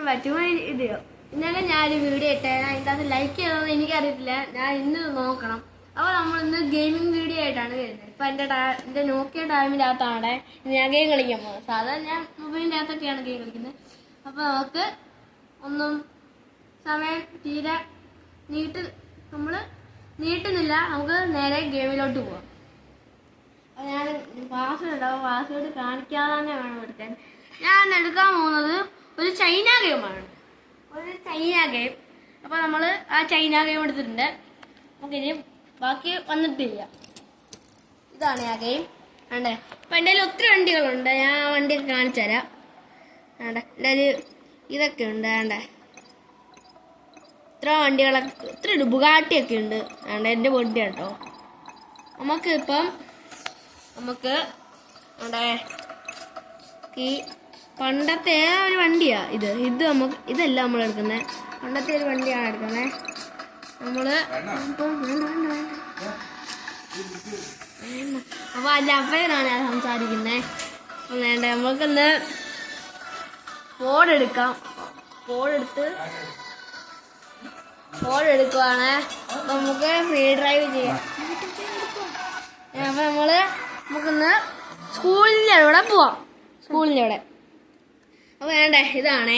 പറ്റുമോ ഇതെയോ? ഇന്നലെ ഞാനൊരു വീഡിയോ ഇട്ടേ, അതിൻ്റെ അത് ലൈക്ക് ചെയ്തതെന്ന് എനിക്കറിയത്തില്ല. ഞാൻ ഇന്ന് നോക്കണം. അപ്പോൾ നമ്മളിന്ന് ഗെയിമിംഗ് വീഡിയോ ആയിട്ടാണ് വരുന്നത്. ഇപ്പം എൻ്റെ നോക്കിയ ടൈമിൻ്റെ അകത്താണ് ഞാൻ ഗെയിം കളിക്കാൻ പോകുന്നത്. സാധാരണ ഞാൻ മൊബൈലിൻ്റെ അകത്തൊക്കെയാണ് ഗെയിം കളിക്കുന്നത്. അപ്പോൾ നമുക്ക് ഒന്നും സമയം തീരെ നമ്മൾ നീട്ടുന്നില്ല. നമുക്ക് നേരെ ഗെയിമിലോട്ട് പോവാം. അപ്പോൾ ഞാൻ പാസ്വേഡ് ഉണ്ടാവും, പാസ്വേഡ് കാണിക്കാതെ തന്നെ വേണം എടുക്കാൻ. ഞാൻ എടുക്കാൻ പോകുന്നത് ഒരു ചൈന ഗെയിമാണ്. ഒരു ചൈന ഗെയിം. അപ്പോൾ നമ്മൾ ആ ചൈന ഗെയിം എടുത്തിട്ടുണ്ട്. നമുക്കിനി ബാക്കി വന്നിട്ടില്ല. ഇതാണ് ആ ഗെയിം. വേണ്ടേ? അപ്പം എൻ്റെ കയ്യിൽ ഒത്തിരി വണ്ടികളുണ്ട്. ഞാൻ ആ വണ്ടിയൊക്കെ കാണിച്ചു തരാം. വേണ്ടേ? എൻ്റെ കയ്യിൽ ഇതൊക്കെ ഉണ്ട്. വേണ്ടേ? ഇത്ര വണ്ടികളൊക്കെ, ഇത്ര ബുഗാട്ടിയൊക്കെ ഉണ്ട്. വേണ്ട, എൻ്റെ വണ്ടി കേട്ടോ. നമുക്ക് വേണ്ടേ ഈ പണ്ടത്തെ ഒരു വണ്ടിയാ ഇത്. ഇതല്ല നമ്മൾ എടുക്കുന്നത്. പണ്ടത്തെ ഒരു വണ്ടിയാണ് എടുക്കുന്നത്. അപ്പൊ അതിന്റെ അപ്പനാണ് ഞാൻ സംസാരിക്കുന്നത്. വേണ്ട, നമുക്കൊന്ന് ഫോൺ എടുക്കുവാണ്. അപ്പൊ നമുക്ക് ഫ്രീ ഡ്രൈവ് ചെയ്യാം. അപ്പൊ നമുക്കൊന്ന് സ്കൂളിലൂടെ പോവാം. സ്കൂളിലൂടെ. അപ്പോൾ വേണ്ടേ, ഇതാണ്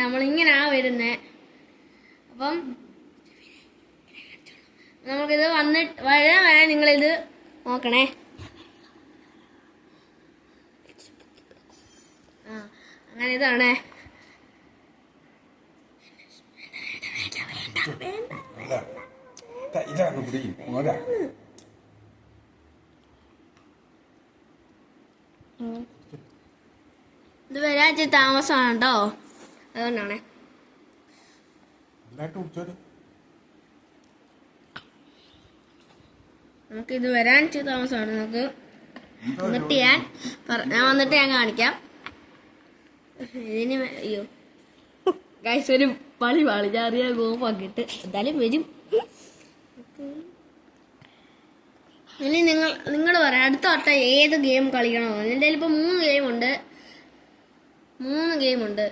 നമ്മളിങ്ങനാ വരുന്നത്. അപ്പം നമുക്കിത് വരാൻ നിങ്ങളിത് നോക്കണേ. അങ്ങനെ ഇതാണ്. ഇത് വരാൻ ഇച്ചിരി താമസമാണ് കേട്ടോ, അതുകൊണ്ടാണ്. നമുക്കിത് വരാൻ ഇച്ചിരി താമസമാണ്. നമുക്ക് വന്നിട്ട് ഞാൻ കാണിക്കാം. ഇതിന് അയ്യോ ഗൈസ്, ഒരു പാളി ഞാൻ അറിയാൻ ഗോപ്പാക്കിയിട്ട് എന്തായാലും വരും. ഇനി നിങ്ങൾ പറയാം അടുത്ത വട്ടം ഏത് ഗെയിം കളിക്കണമെന്ന്. എൻ്റെ കയ്യിൽ ഇപ്പോൾ 3 ഗെയിമുണ്ട്.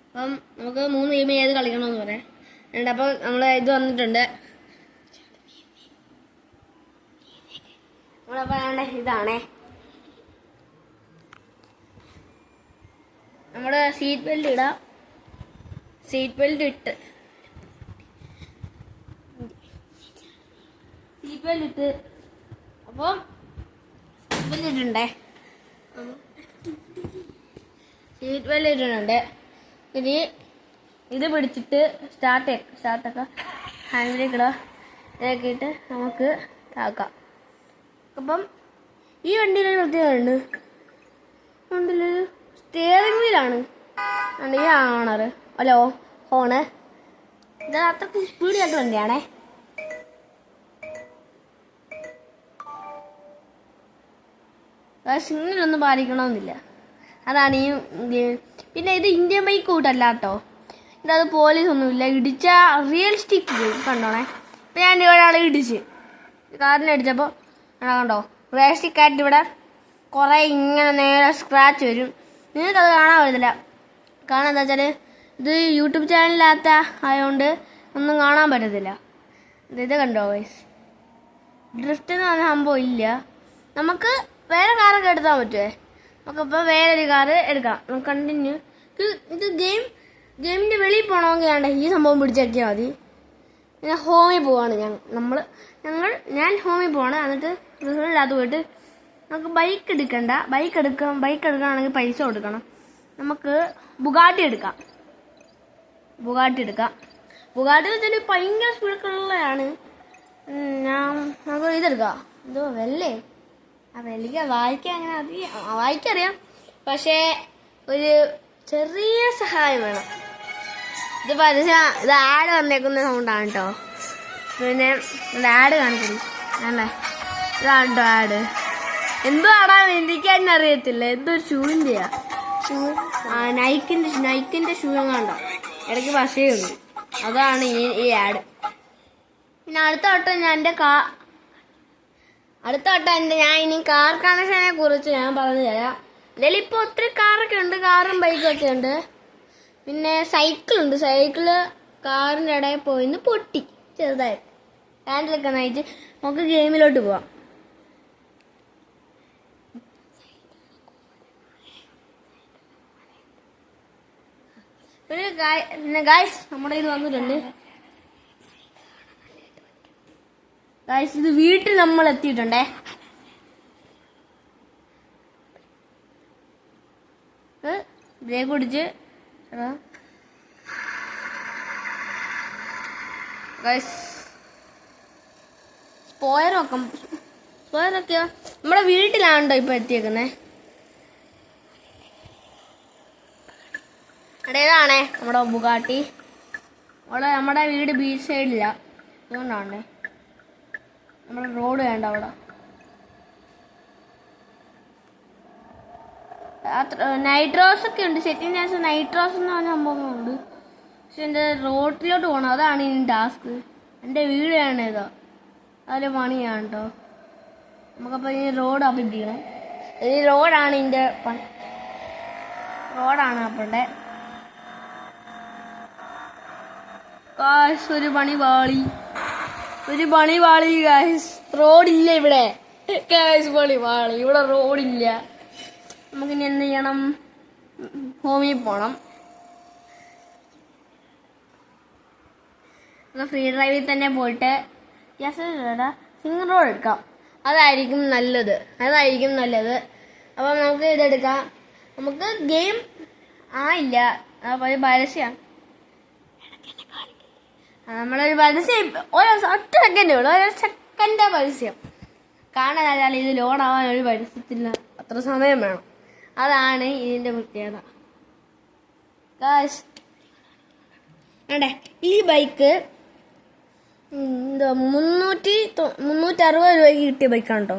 അപ്പം നമുക്ക് 3 ഗെയിം ഏത് കളിക്കണമെന്ന് പറയാം. അപ്പോൾ നമ്മൾ ഇത് വന്നിട്ടുണ്ട്. നമ്മളപ്പോൾ വേണ്ട ഇതാണേ. നമ്മുടെ സീറ്റ് ബെൽറ്റ് ഇടാം. സീറ്റ് ബെൽറ്റ് ഇട്ട് അപ്പം സീറ്റ് ബെൽറ്റ് ഇട്ടിട്ടുണ്ട്. ഇനി ഇത് പിടിച്ചിട്ട് സ്റ്റാർട്ടൊക്കെ ഹാൻഡിലേക്ക് ഇതാക്കിയിട്ട് നമുക്ക് ആക്കാം. അപ്പം ഈ വണ്ടിയിലൊരു പ്രത്യേകതയുണ്ട്. വണ്ടിയിലൊരു സ്റ്റിയറിംഗ് വീലാണ് ഈ ആണറ്. Hello horn. ഇത് അത്രയ്ക്ക് സ്പീഡിലായിട്ട് വണ്ടിയാണേ. സിഗ്നലൊന്നും പാലിക്കണമെന്നില്ല. അതാണ് ഈ ഗെയിം. പിന്നെ ഇത് ഇന്ത്യൻ ബൈക്ക് കൂട്ടല്ല കേട്ടോ. ഇതത് പോലീസൊന്നുമില്ല. ഇടിച്ച റിയലിസ്റ്റിക് ഗെയിം കണ്ടോണേ. ഇപ്പം ഞാൻ ഒരാളെ ഇടിച്ച് കാറിനെ ഇടിച്ചപ്പോൾ കണ്ടോ, റിയലിസ്റ്റിക് ആയിട്ട് ഇവിടെ കുറേ ഇങ്ങനെ നേരെ സ്ക്രാച്ച് വരും. നിങ്ങൾക്കത് കാണാൻ പറ്റത്തില്ല. എന്താ വെച്ചാൽ ഇത് യൂട്യൂബ് ചാനലിനകത്ത ആയതുകൊണ്ട് ഒന്നും കാണാൻ പറ്റത്തില്ല. ഇത് കണ്ടോ ഗൈസ്, ഡ്രിഫ്റ്റ് എന്ന് പറഞ്ഞ സംഭവം ഇല്ല. നമുക്ക് വേറെ കാറൊക്കെ എടുത്താൽ പറ്റുമേ. നമുക്കിപ്പോൾ വേറൊരു കാറ് എടുക്കാം. നമുക്ക് കണ്ടിന്യൂ. ഇത് ഗെയിമിൻ്റെ വെളിയിൽ പോകണമെങ്കിൽ വേണ്ട ഈ സംഭവം പിടിച്ചാക്കിയാൽ മതി. ഞാൻ ഹോമിൽ പോവാണ്. ഞാൻ ഹോമിൽ പോവാണ്. എന്നിട്ട് റിസൾട്ടിനകത്ത് പോയിട്ട് നമുക്ക് ബൈക്ക് എടുക്കുകയാണെങ്കിൽ പൈസ കൊടുക്കണം. നമുക്ക് ബുഗാട്ടി എടുക്കാം. ബുഗാട്ടി വെച്ചാൽ ഭയങ്കര സ്പീഡൊക്കെ ഉള്ളതാണ്. നമുക്ക് ഇതെടുക്കാം. എന്തോ വെല്ലേ, ആ വെള്ളിക്ക് വായിക്കാൻ വായിക്കറിയാം. പക്ഷേ ഒരു ചെറിയ സഹായം വേണം. ഇത് ആഡ് വന്നേക്കുന്ന സൗണ്ടാണ് കേട്ടോ. പിന്നെ ആഡ് കാണിക്കുന്നു അല്ലേ. ഇതാണ് കേട്ടോ ആഡ്. എന്തോ ആടാന്ന് എനിക്ക് തന്നെ അറിയത്തില്ല. എന്തോ ഒരു ഷൂവിൻ്റെയാ. നൈക്കിന്റെ ഷൂ എങ്ങാണ്ടോ ഇടയ്ക്ക് പശയുണ്ട്. അതാണ് ഈ ആഡ്. പിന്നെ അടുത്ത വട്ടം ഞാൻ ഇനി കാർ കണക്ഷനെ കുറിച്ച് ഞാൻ പറഞ്ഞു തരാം. ഇതിൽ ഇപ്പോൾ ഒത്തിരി കാറൊക്കെ ഉണ്ട്, കാറും ബൈക്കൊക്കെ ഉണ്ട്. പിന്നെ സൈക്കിളുണ്ട്. സൈക്കിള് കാറിൻ്റെ ഇടയിൽ പോയിന്ന് പൊട്ടി ചെറുതായിട്ട്. ഹാൻഡിലൊക്കെ നയിച്ച് നമുക്ക് ഗെയിമിലോട്ട് പോവാം. പിന്നെ ഗായ്സ് നമ്മുടെ ഇത് വന്നിട്ടുണ്ട്. ഗായ്സ് ഇത് വീട്ടിൽ നമ്മൾ എത്തിയിട്ടുണ്ടേ. ബ്രേക്ക് പിടിച്ച് സ്പോയറൊക്കെയോ നമ്മുടെ വീട്ടിലാണോ ഇപ്പൊ എത്തിയേക്കുന്നേ. അതേതാണേ നമ്മുടെ ബുഗാട്ടി. അവിടെ നമ്മുടെ വീട് ബീച്ച് സൈഡില്ല, അതുകൊണ്ടാണേ നമ്മുടെ റോഡ് വേണ്ട അവിടെ. നൈട്രോസ് ഒക്കെ ഉണ്ട്, സെറ്റിംഗ് ചാൻസ് നൈട്രോസ് എന്ന് പറഞ്ഞ സംഭവങ്ങളുണ്ട്. പക്ഷെ എൻ്റെ റോഡിലോട്ട് പോകണം, അതാണ് ഇനി ടാസ്ക്. എൻ്റെ വീട് വേണേതോ അതിൽ പണിയാണ് കേട്ടോ. നമുക്കപ്പോൾ ഈ റോഡ് അപ്പിടിക്കണം. ഈ റോഡാണ് ഇതിൻ്റെ റോഡാണ് അപ്പൻ്റെ. ഗായ്സ് ഒരു പണി പാളി ഗായ്സ്. റോഡില്ല ഇവിടെ ഗായ്സ്, പണി പാളി. ഇവിടെ റോഡില്ല. നമുക്കിനി എന്ത് ചെയ്യണം? ഹോമിൽ പോകണം. ഫ്രീ ഡ്രൈവിൽ തന്നെ പോയിട്ട് സിംഗിൾ റോഡ് എടുക്കാം. അതായിരിക്കും നല്ലത്. അപ്പം നമുക്ക് ഇതെടുക്കാം. നമുക്ക് ഗെയിം ഇല്ല, ഒരു പരസ്യമാണ്. നമ്മളൊരു പരസ്യം ഒരു 10 സെക്കൻഡേ ഉള്ളൂ, ഒരു സെക്കൻഡ് പരസ്യം കാണാൻ. ഇത് ലോഡാവാൻ ഒരു പരസ്യത്തിന് അത്ര സമയം വേണം. അതാണ് ഇതിൻ്റെ പ്രത്യേകത. വേണ്ടേ ഈ ബൈക്ക് 360 രൂപയ്ക്ക് കിട്ടിയ ബൈക്കാണ് കേട്ടോ.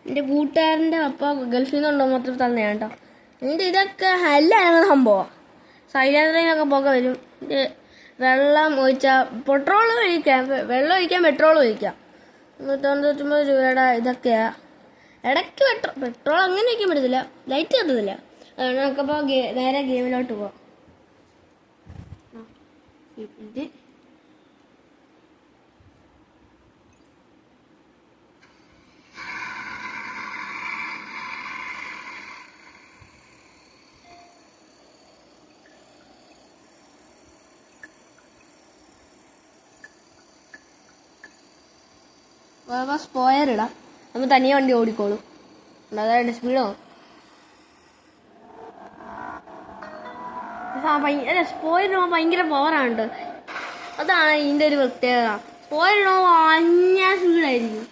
എൻ്റെ കൂട്ടുകാരൻ്റെ അപ്പ ഗൾഫിൽ നിന്നുണ്ടോ മൊത്തം തന്നെയാണ് കേട്ടോ. ഇതിൻ്റെ ഇതൊക്കെ എല്ലാം സംഭവമാണ്. സൈലൻസറിനൊക്കെ പുക വരും. വെള്ളം ഒഴിച്ചാൽ പെട്രോൾ ഒഴിക്കാം, വെള്ളം ഒഴിക്കാം, പെട്രോൾ ഒഴിക്കാം. 199 രൂപയുടെ ഇതൊക്കെയാ. ഇടയ്ക്ക് പെട്രോൾ അങ്ങനെ വയ്ക്കാൻ പറ്റത്തില്ല, ലൈറ്റ് കത്തത്തില്ല. അതുകൊണ്ട് നമുക്കപ്പോൾ നേരെ ഗെയിമിലോട്ട് പോവാം. ഇത് സ്പോയർ ഇടാം. നമ്മൾ തനിയെ വണ്ടി ഓടിക്കോളും. അതായത് സ്പീഡോ സ്പോയർ ഇടുമ്പോൾ ഭയങ്കര പവറാണ്. അതാണ് ഇതിൻ്റെ ഒരു പ്രത്യേകത. സ്പോയർ ഇടുമ്പോൾ അഞ്ഞ സ്പീഡായിരിക്കും.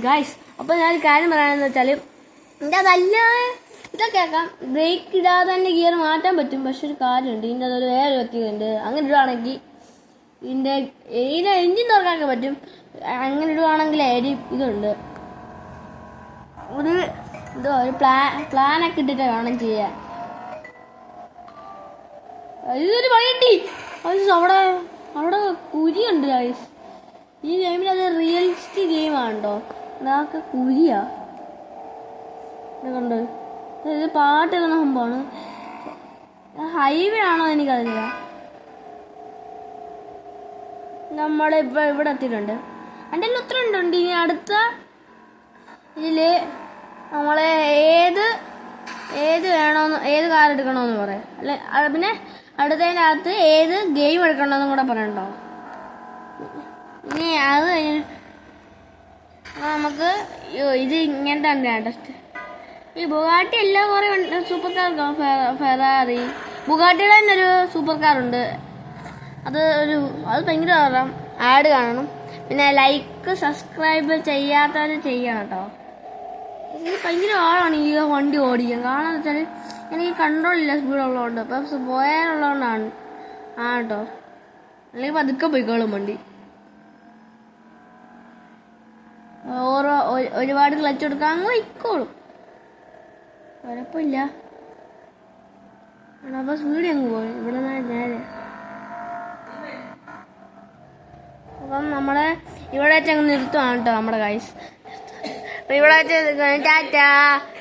ഗായ്സ് അപ്പോൾ ഞാനൊരു കാര്യം പറയാനെന്ന് വെച്ചാൽ ഇതിൻ്റെ അതല്ല ഇതൊക്കെ ആക്കാം. ബ്രേക്ക് ഇടാതെ തന്നെ ഗിയർ മാറ്റാൻ പറ്റും. പക്ഷെ ഒരു കാര്യമുണ്ട്, ഇതിൻ്റെ അതൊരു വേറെ വ്യക്തിയുണ്ട്. അങ്ങനെ ഇടുവാണെങ്കിൽ ഇതിൻ്റെ എൻജിൻ തുറക്കാനൊക്കെ പറ്റും. അങ്ങനെ ഇടുവാണെങ്കിൽ ഇതുണ്ട്, ഒരു പ്ലാനൊക്കെ ഇട്ടിട്ട് വേണം ചെയ്യാൻ. ഇതൊരു വഴിയുണ്ട്. അവിടെ കുരിയുണ്ട് ഗൈസ്. ഈ ഗെയിമിൽ അത് റിയലിസ്റ്റിക് ഗെയിമാണ് കേട്ടോ. അതൊക്കെ കുരിയാ കണ്ടോ. ഇത് പാട്ട് എഴുതുന്ന സംഭവമാണ്. ഹൈവേ ആണോ എനിക്കറിയില്ല. നമ്മളിപ്പോൾ ഇവിടെ എത്തിയിട്ടുണ്ട്. എൻ്റെ കയ്യിൽ ഒത്തിരി ഉണ്ട്. ഇനി അടുത്ത ഇതിൽ നമ്മളെ ഏത് വേണമെന്ന്, ഏത് കാർ എടുക്കണമെന്ന് പറയാം. അല്ലെ പിന്നെ അടുത്തതിനകത്ത് ഏത് ഗെയിം എടുക്കണമെന്നും കൂടെ പറയണ്ടോ. ഇനി അത് നമുക്ക് ഇത് ഇങ്ങനത്തെ തന്നെയാണ് ടെസ്റ്റ്. ഈ ബുഗാട്ടി എല്ലാം കുറേ സൂപ്പർ കാർ, ഫെറാറി, ബുഗാട്ടിയുടെ തന്നെ ഒരു സൂപ്പർ കാറുണ്ട്. അത് ഭയങ്കര ആഡ് കാണണം. പിന്നെ ലൈക്ക് സബ്സ്ക്രൈബ് ചെയ്യാത്തവർ ചെയ്യണം കേട്ടോ. ഇത് ഭയങ്കര ആളാണ് ഈ വണ്ടി ഓടിക്കാൻ. കാരണം എന്ന് വെച്ചാൽ എനിക്ക് കൺട്രോളില്ല, സ്പീഡുള്ളതുകൊണ്ട്. അപ്പം പോയാലുള്ളതുകൊണ്ടാണ് കേട്ടോ. അല്ലെങ്കിൽ പതുക്കെ പോയിക്കോളും വണ്ടി. ഒരുപാട് ക്ലച്ച് കൊടുക്കാൻ അങ്ങ് വയ്ക്കോളും, കുഴപ്പമില്ല. അപ്പോൾ സ്പീഡ് അങ്ങ് പോകും. ഇവിടെ നേരെ അപ്പം നമ്മൾ ഇവിടെ വെച്ച് അങ്ങ് നിർത്തുവാണ് കേട്ടോ നമ്മുടെ ഗൈസ്. അപ്പം ഇവിടെ വെച്ച് ടാറ്റാ.